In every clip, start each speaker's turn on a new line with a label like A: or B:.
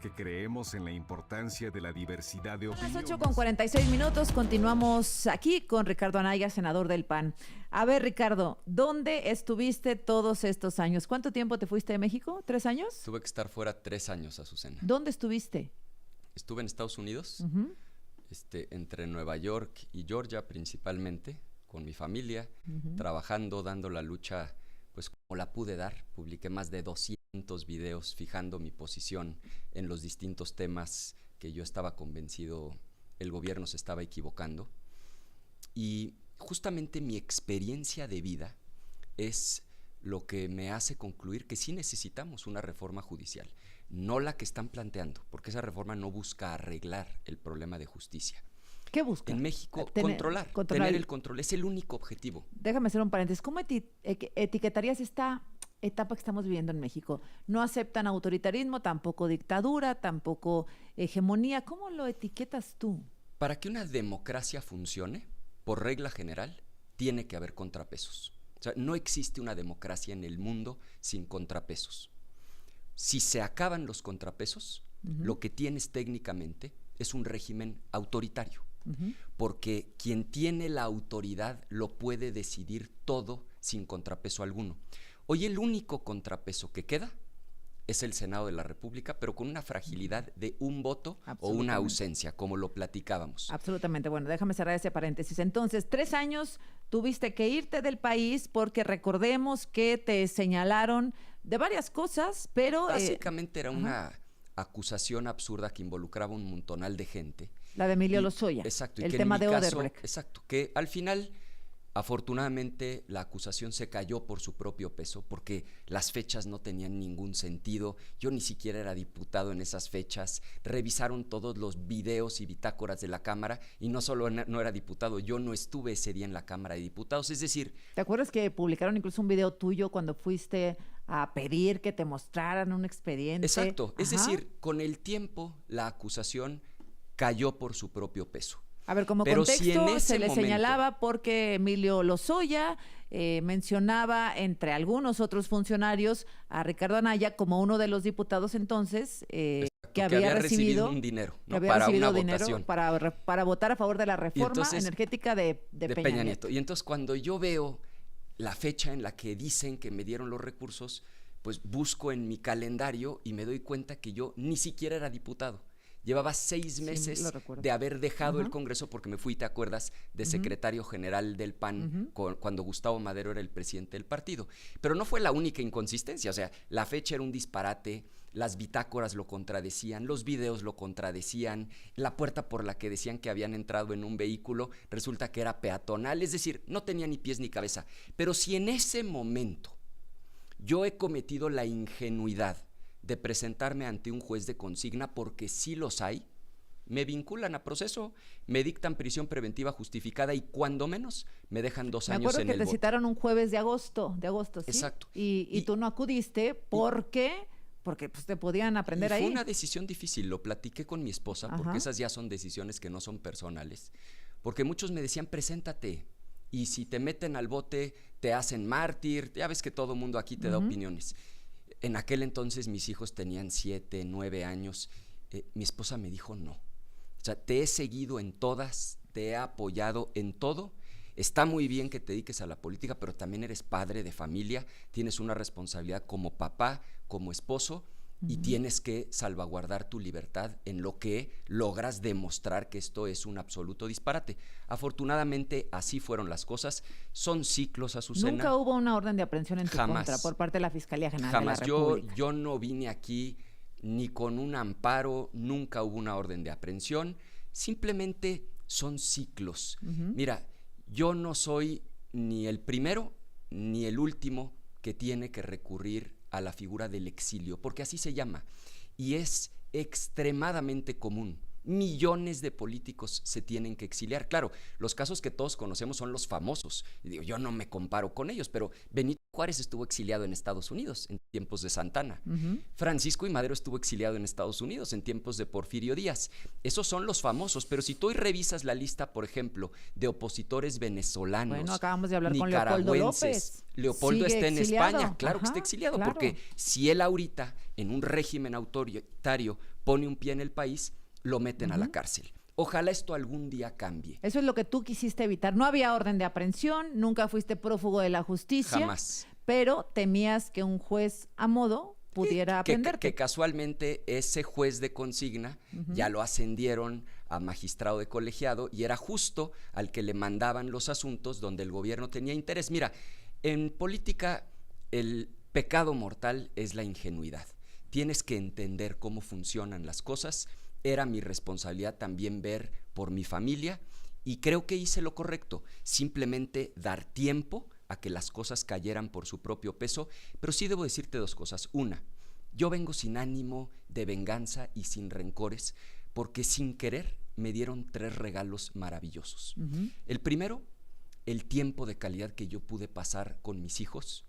A: porque creemos en la importancia de la diversidad de
B: Son
A: opiniones.
B: las 8:46, continuamos aquí con Ricardo Anaya, senador del PAN. A ver, Ricardo, ¿dónde estuviste todos estos años? ¿Cuánto tiempo te fuiste de México? ¿3 años?
C: Tuve que estar fuera 3 años, Azucena.
B: ¿Dónde estuviste?
C: Estuve en Estados Unidos,
B: Ujú.
C: entre Nueva York y Georgia principalmente, con mi familia, trabajando, dando la lucha, pues como la pude dar. Publiqué más de 200 videos fijando mi posición en los distintos temas que yo estaba convencido el gobierno se estaba equivocando. Y justamente mi experiencia de vida es lo que me hace concluir que sí necesitamos una reforma judicial, no la que están planteando, porque esa reforma no busca arreglar el problema de justicia.
B: ¿Qué busca?
C: En México,
B: Controlar.
C: tener el control, es el único objetivo.
B: Déjame hacer un paréntesis. ¿Cómo etiquetarías esta etapa que estamos viviendo en México? No aceptan autoritarismo, tampoco dictadura, tampoco hegemonía. ¿Cómo lo etiquetas tú?
C: Para que una democracia funcione, por regla general, tiene que haber contrapesos. O sea, no existe una democracia en el mundo sin contrapesos. Si se acaban los contrapesos, lo que tienes técnicamente es un régimen autoritario. Porque quien tiene la autoridad lo puede decidir todo sin contrapeso alguno. Hoy el único contrapeso que queda es el Senado de la República, pero con una fragilidad de un voto o una ausencia, como lo platicábamos.
B: Absolutamente. Bueno, déjame cerrar ese paréntesis. Entonces, 3 años tuviste que irte del país porque recordemos que te señalaron de varias cosas, pero...
C: Básicamente era una acusación absurda que involucraba un montonal de gente.
B: La de Emilio Lozoya.
C: Exacto. Y
B: el
C: que
B: tema
C: en mi
B: de
C: caso,
B: Odebrecht.
C: exacto, que al final, afortunadamente, la acusación se cayó por su propio peso, porque las fechas no tenían ningún sentido. Yo ni siquiera era diputado en esas fechas. Revisaron todos los videos y bitácoras de la Cámara, y no solo no era diputado, yo no estuve ese día en la Cámara de Diputados. Es decir...
B: ¿Te acuerdas que publicaron incluso un video tuyo cuando fuiste a pedir que te mostraran un expediente?
C: Exacto. Es decir, con el tiempo, la acusación cayó por su propio peso.
B: A ver, como
C: Pero
B: contexto,
C: si en ese
B: se le
C: momento
B: señalaba porque Emilio Lozoya mencionaba, entre algunos otros funcionarios, a Ricardo Anaya como uno de los diputados entonces que había recibido
C: un dinero, ¿no?
B: que había
C: para
B: recibido
C: una
B: dinero
C: votación.
B: para votar a favor de la reforma
C: entonces,
B: energética de Peña Nieto.
C: Y entonces cuando yo veo la fecha en la que dicen que me dieron los recursos, pues busco en mi calendario y me doy cuenta que yo ni siquiera era diputado. Llevaba 6 meses de haber dejado el Congreso porque me fui, ¿te acuerdas?, de secretario general del PAN cuando Gustavo Madero era el presidente del partido. Pero no fue la única inconsistencia, o sea, la fecha era un disparate, las bitácoras lo contradecían, los videos lo contradecían, la puerta por la que decían que habían entrado en un vehículo resulta que era peatonal, es decir, no tenía ni pies ni cabeza. Pero si en ese momento yo he cometido la ingenuidad de presentarme ante un juez de consigna, porque sí los hay, me vinculan a proceso, me dictan prisión preventiva justificada y cuando menos me dejan 2 años en el bote.
B: Me acuerdo que te citaron un jueves de agosto, ¿sí?
C: Exacto.
B: Y tú no acudiste porque pues, te podían aprender ahí.
C: Fue una decisión difícil, lo platiqué con mi esposa, porque esas ya son decisiones que no son personales, porque muchos me decían, preséntate, y si te meten al bote, te hacen mártir, ya ves que todo mundo aquí te da opiniones. En aquel entonces mis hijos tenían 7, 9 años. Mi esposa me dijo no. O sea, te he seguido en todas, te he apoyado en todo. Está muy bien que te dediques a la política, pero también eres padre de familia, tienes una responsabilidad como papá, como esposo, y tienes que salvaguardar tu libertad en lo que logras demostrar que esto es un absoluto disparate. Afortunadamente, así fueron las cosas. Son ciclos, Azucena.
B: Nunca hubo una orden de aprehensión en tu contra por parte de la Fiscalía General de la República.
C: Yo no vine aquí ni con un amparo, nunca hubo una orden de aprehensión. Simplemente son ciclos. Mira, yo no soy ni el primero ni el último que tiene que recurrir a la figura del exilio, porque así se llama, y es extremadamente común millones de políticos se tienen que exiliar. Claro, los casos que todos conocemos son los famosos. Digo, yo no me comparo con ellos, pero Benito Juárez estuvo exiliado en Estados Unidos en tiempos de Santana. Francisco I. Madero estuvo exiliado en Estados Unidos en tiempos de Porfirio Díaz. Esos son los famosos, pero si tú hoy revisas la lista, por ejemplo, de opositores venezolanos,
B: bueno, acabamos de hablar con Leopoldo López.
C: Leopoldo está en
B: exiliado.
C: España, claro que
B: Ajá,
C: está exiliado,
B: claro.
C: porque si él ahorita en un régimen autoritario pone un pie en el país, lo meten a la cárcel. Ojalá esto algún día cambie.
B: Eso es lo que tú quisiste evitar. No había orden de aprehensión, nunca fuiste prófugo de la justicia.
C: Jamás.
B: Pero temías que un juez a modo pudiera aprenderte.
C: Que casualmente ese juez de consigna ya lo ascendieron a magistrado de colegiado y era justo al que le mandaban los asuntos donde el gobierno tenía interés. Mira, en política el pecado mortal es la ingenuidad. Tienes que entender cómo funcionan las cosas. Era mi responsabilidad también ver por mi familia y creo que hice lo correcto, simplemente dar tiempo a que las cosas cayeran por su propio peso, pero sí debo decirte dos cosas. Una, yo vengo sin ánimo de venganza y sin rencores, porque sin querer me dieron 3 regalos maravillosos. El primero, el tiempo de calidad que yo pude pasar con mis hijos,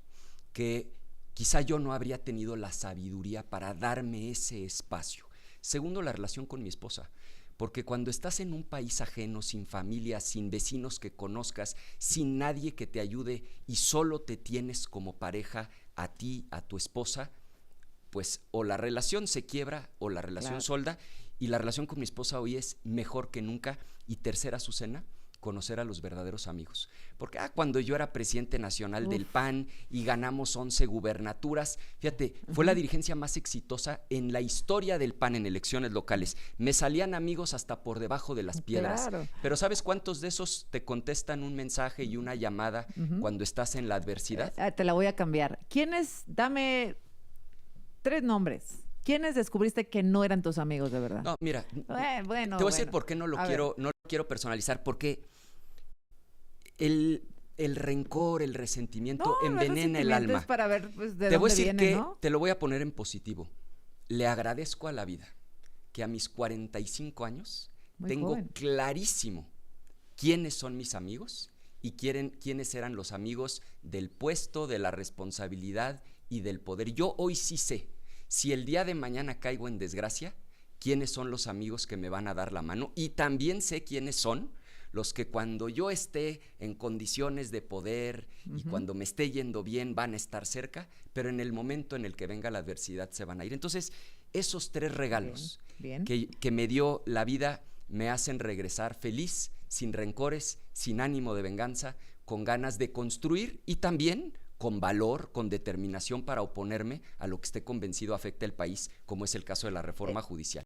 C: que quizá yo no habría tenido la sabiduría para darme ese espacio. Segundo, la relación con mi esposa, porque cuando estás en un país ajeno, sin familia, sin vecinos que conozcas, sin nadie que te ayude y solo te tienes como pareja a ti, a tu esposa, pues o la relación se quiebra o la relación solda, y la relación con mi esposa hoy es mejor que nunca. Y tercera, Azucena, conocer a los verdaderos amigos. Porque cuando yo era presidente nacional del PAN y ganamos 11 gubernaturas, fíjate, fue la dirigencia más exitosa en la historia del PAN en elecciones locales. Me salían amigos hasta por debajo de las piedras.
B: Claro.
C: Pero ¿sabes cuántos de esos te contestan un mensaje y una llamada cuando estás en la adversidad?
B: Te la voy a cambiar. Dame 3 nombres. ¿Quiénes descubriste que no eran tus amigos de verdad?
C: No, mira,
B: bueno,
C: te voy a decir por qué no lo quiero personalizar, porque el rencor, el resentimiento envenena el alma.
B: Es para ver pues, de
C: te voy a
B: dónde
C: decir
B: viene,
C: que
B: ¿no?
C: te lo voy a poner en positivo. Le agradezco a la vida que a mis 45 años tengo
B: joven.
C: clarísimo quiénes son mis amigos y quiénes eran los amigos del puesto, de la responsabilidad y del poder. Yo hoy sí sé, si el día de mañana caigo en desgracia, quiénes son los amigos que me van a dar la mano, y también sé quiénes son los que cuando yo esté en condiciones de poder y cuando me esté yendo bien van a estar cerca, pero en el momento en el que venga la adversidad se van a ir. Entonces, esos 3 regalos
B: Bien.
C: Que me dio la vida me hacen regresar feliz, sin rencores, sin ánimo de venganza, con ganas de construir y también con valor, con determinación para oponerme a lo que esté convencido afecta al país, como es el caso de la reforma judicial.